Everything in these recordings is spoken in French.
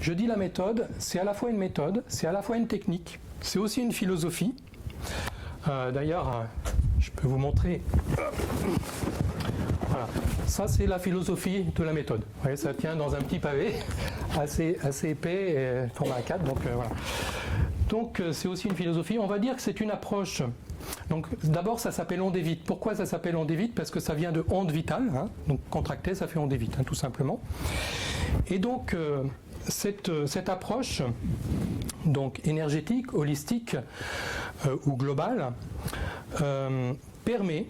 Je dis la méthode, c'est à la fois une méthode, c'est à la fois une technique, c'est aussi une philosophie. D'ailleurs, je peux vous montrer. Voilà. Ça, c'est la philosophie de la méthode. Vous voyez, ça tient dans un petit pavé assez épais, format A4. Donc, voilà. Donc, c'est aussi une philosophie. On va dire que c'est une approche. Donc, d'abord, ça s'appelle onde et vite. Pourquoi ça s'appelle onde et vite? Parce que ça vient de onde vitale. Hein. Donc, contracté, ça fait onde et vite, hein, tout simplement. Et donc, cette approche donc énergétique, holistique ou globale permet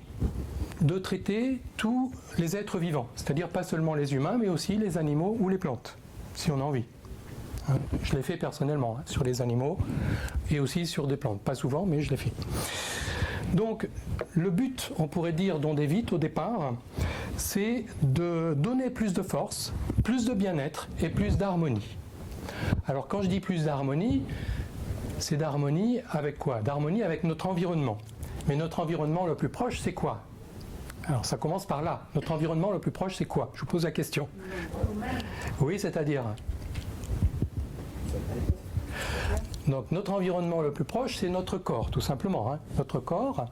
de traiter tous les êtres vivants, c'est-à-dire pas seulement les humains, mais aussi les animaux ou les plantes, si on a envie. Je l'ai fait personnellement, hein, sur les animaux et aussi sur des plantes. Pas souvent, mais je l'ai fait. Donc, le but, on pourrait dire, d'onde et vite au départ, c'est de donner plus de force, plus de bien-être et plus d'harmonie. Alors, quand je dis plus d'harmonie, c'est d'harmonie avec quoi? D'harmonie avec notre environnement. Mais notre environnement le plus proche, c'est quoi? Alors, ça commence par là. Notre environnement le plus proche, c'est quoi? Je vous pose la question. Oui, c'est-à-dire? Donc, notre environnement le plus proche, c'est notre corps, tout simplement. Hein. Notre corps.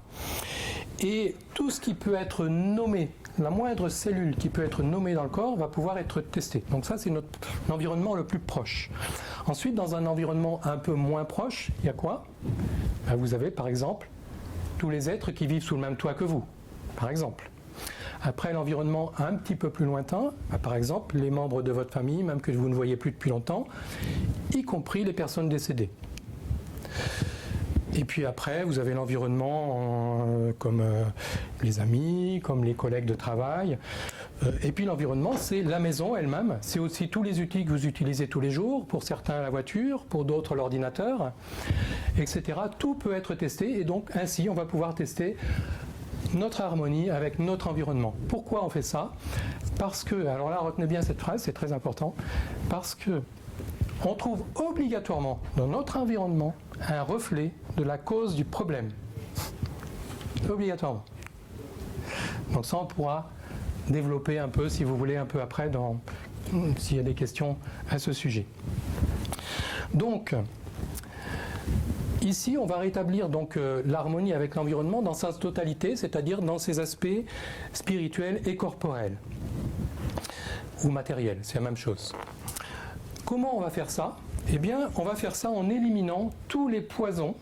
Et tout ce qui peut être nommé, la moindre cellule qui peut être nommée dans le corps va pouvoir être testée. Donc ça, c'est notre environnement le plus proche. Ensuite, dans un environnement un peu moins proche, il y a quoi? Ben, vous avez, par exemple, tous les êtres qui vivent sous le même toit que vous, par exemple. Après, l'environnement un petit peu plus lointain, ben, par exemple, les membres de votre famille, même que vous ne voyez plus depuis longtemps, y compris les personnes décédées. Et puis après, vous avez l'environnement comme les amis, comme les collègues de travail. Et puis l'environnement, c'est la maison elle-même. C'est aussi tous les outils que vous utilisez tous les jours. Pour certains, la voiture, pour d'autres, l'ordinateur, etc. Tout peut être testé et donc ainsi, on va pouvoir tester notre harmonie avec notre environnement. Pourquoi on fait ça? Parce que, alors là, retenez bien cette phrase, c'est très important, parce que on trouve obligatoirement dans notre environnement un reflet de la cause du problème. Obligatoirement. Donc ça, on pourra développer un peu, si vous voulez, un peu après, s'il y a des questions à ce sujet. Donc, ici, on va rétablir donc l'harmonie avec l'environnement dans sa totalité, c'est-à-dire dans ses aspects spirituels et corporels. Ou matériels, c'est la même chose. Comment on va faire ça? Eh bien, on va faire ça en éliminant tous les poisons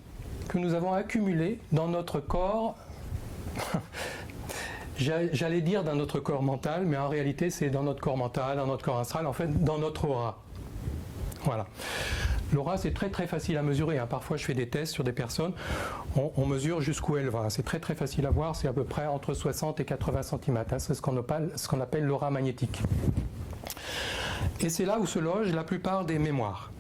que nous avons accumulés dans notre corps. J'allais dire dans notre corps mental, mais en réalité, c'est dans notre corps mental, dans notre corps astral, en fait, dans notre aura. Voilà. L'aura, c'est très très facile à mesurer. Hein. Parfois, je fais des tests sur des personnes. On mesure jusqu'où elle va. C'est très très facile à voir. C'est à peu près entre 60 et 80 cm. Hein. C'est ce qu'on appelle l'aura magnétique. Et c'est là où se logent la plupart des mémoires.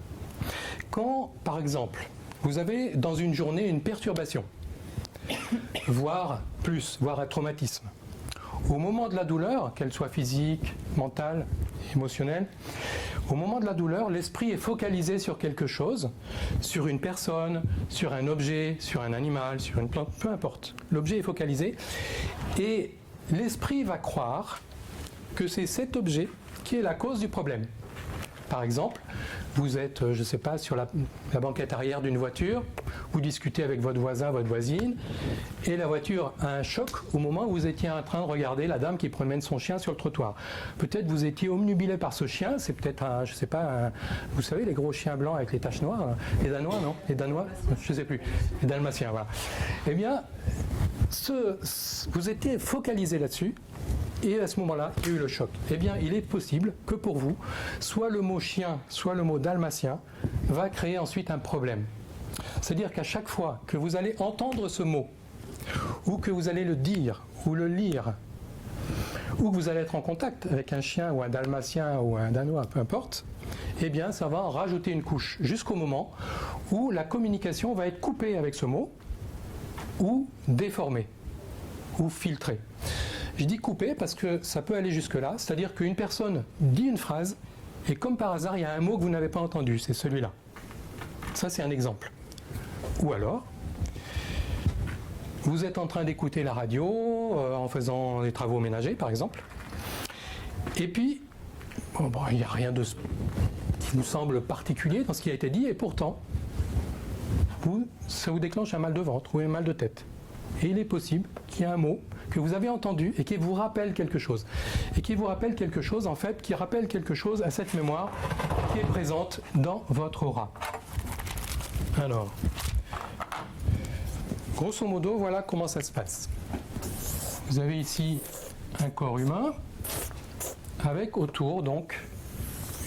Quand, par exemple, vous avez dans une journée une perturbation, voire plus, voire un traumatisme, au moment de la douleur, qu'elle soit physique, mentale, émotionnelle, au moment de la douleur, l'esprit est focalisé sur quelque chose, sur une personne, sur un objet, sur un animal, sur une plante, peu importe. L'objet est focalisé et l'esprit va croire que c'est cet objet qui est la cause du problème. Par exemple, vous êtes, je ne sais pas, sur la banquette arrière d'une voiture, vous discutez avec votre voisin, votre voisine, et la voiture a un choc au moment où vous étiez en train de regarder la dame qui promène son chien sur le trottoir. Peut-être vous étiez omnubilé par ce chien, c'est peut-être un, je ne sais pas, vous savez, les gros chiens blancs avec les taches noires, les Danois, non? Les Danois? Je ne sais plus, les Dalmatiens, voilà. Eh bien, vous étiez focalisé là-dessus, et à ce moment-là, il y a eu le choc. Eh bien, il est possible que pour vous, soit le mot chien, soit le mot dalmatien va créer ensuite un problème. C'est-à-dire qu'à chaque fois que vous allez entendre ce mot, ou que vous allez le dire, ou le lire, ou que vous allez être en contact avec un chien, ou un dalmatien, ou un danois, peu importe, eh bien, ça va en rajouter une couche, jusqu'au moment où la communication va être coupée avec ce mot, ou déformée, ou filtrée. Je dis couper parce que ça peut aller jusque-là, c'est-à-dire qu'une personne dit une phrase et comme par hasard, il y a un mot que vous n'avez pas entendu, c'est celui-là. Ça, c'est un exemple. Ou alors, vous êtes en train d'écouter la radio en faisant des travaux ménagers, par exemple, et puis, il n'y a rien de qui nous semble particulier dans ce qui a été dit, et pourtant, ça vous déclenche un mal de ventre ou un mal de tête. Et il est possible qu'il y ait un mot que vous avez entendu et qui vous rappelle quelque chose. Et qui vous rappelle quelque chose, en fait, qui rappelle quelque chose à cette mémoire qui est présente dans votre aura. Alors, grosso modo, voilà comment ça se passe. Vous avez ici un corps humain avec autour, donc,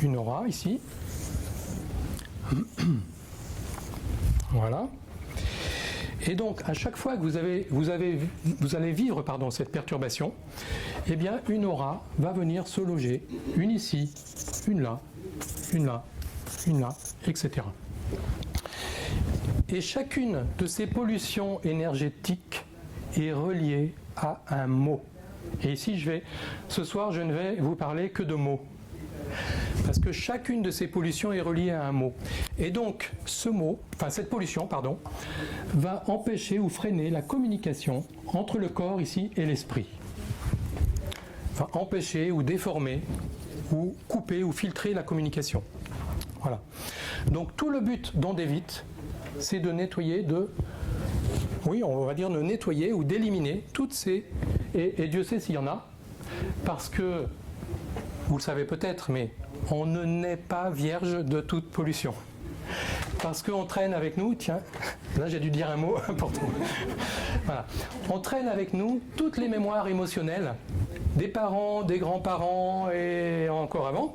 une aura ici. Voilà. Et donc, à chaque fois que vous allez vivre cette perturbation, eh bien, une aura va venir se loger, une ici, une là, une là, une là, etc. Et chacune de ces pollutions énergétiques est reliée à un mot. Et ici, ce soir, je ne vais vous parler que de mots. Parce que chacune de ces pollutions est reliée à un mot. Et donc, cette pollution, va empêcher ou freiner la communication entre le corps ici et l'esprit. Enfin, empêcher ou déformer, ou couper ou filtrer la communication. Voilà. Donc, tout le but d'Ondevit, c'est de nettoyer, on va dire de nettoyer ou d'éliminer toutes ces... Et Dieu sait s'il y en a, parce que, vous le savez peut-être, mais on ne naît pas vierge de toute pollution. Parce qu'on traîne avec nous, tiens, là j'ai dû dire un mot important. Voilà. On traîne avec nous toutes les mémoires émotionnelles des parents, des grands-parents et encore avant,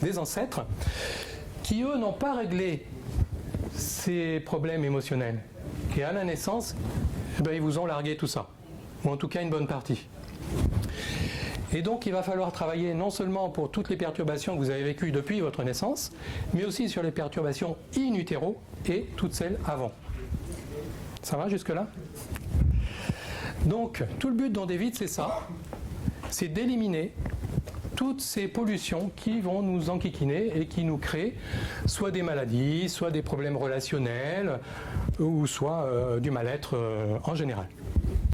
des ancêtres, qui eux n'ont pas réglé ces problèmes émotionnels. Et à la naissance, ils vous ont largué tout ça, ou en tout cas une bonne partie. Et donc il va falloir travailler non seulement pour toutes les perturbations que vous avez vécues depuis votre naissance, mais aussi sur les perturbations in utero et toutes celles avant. Ça va jusque-là? Donc tout le but d'Ondevit, c'est ça, c'est d'éliminer toutes ces pollutions qui vont nous enquiquiner et qui nous créent soit des maladies, soit des problèmes relationnels, ou soit du mal-être en général.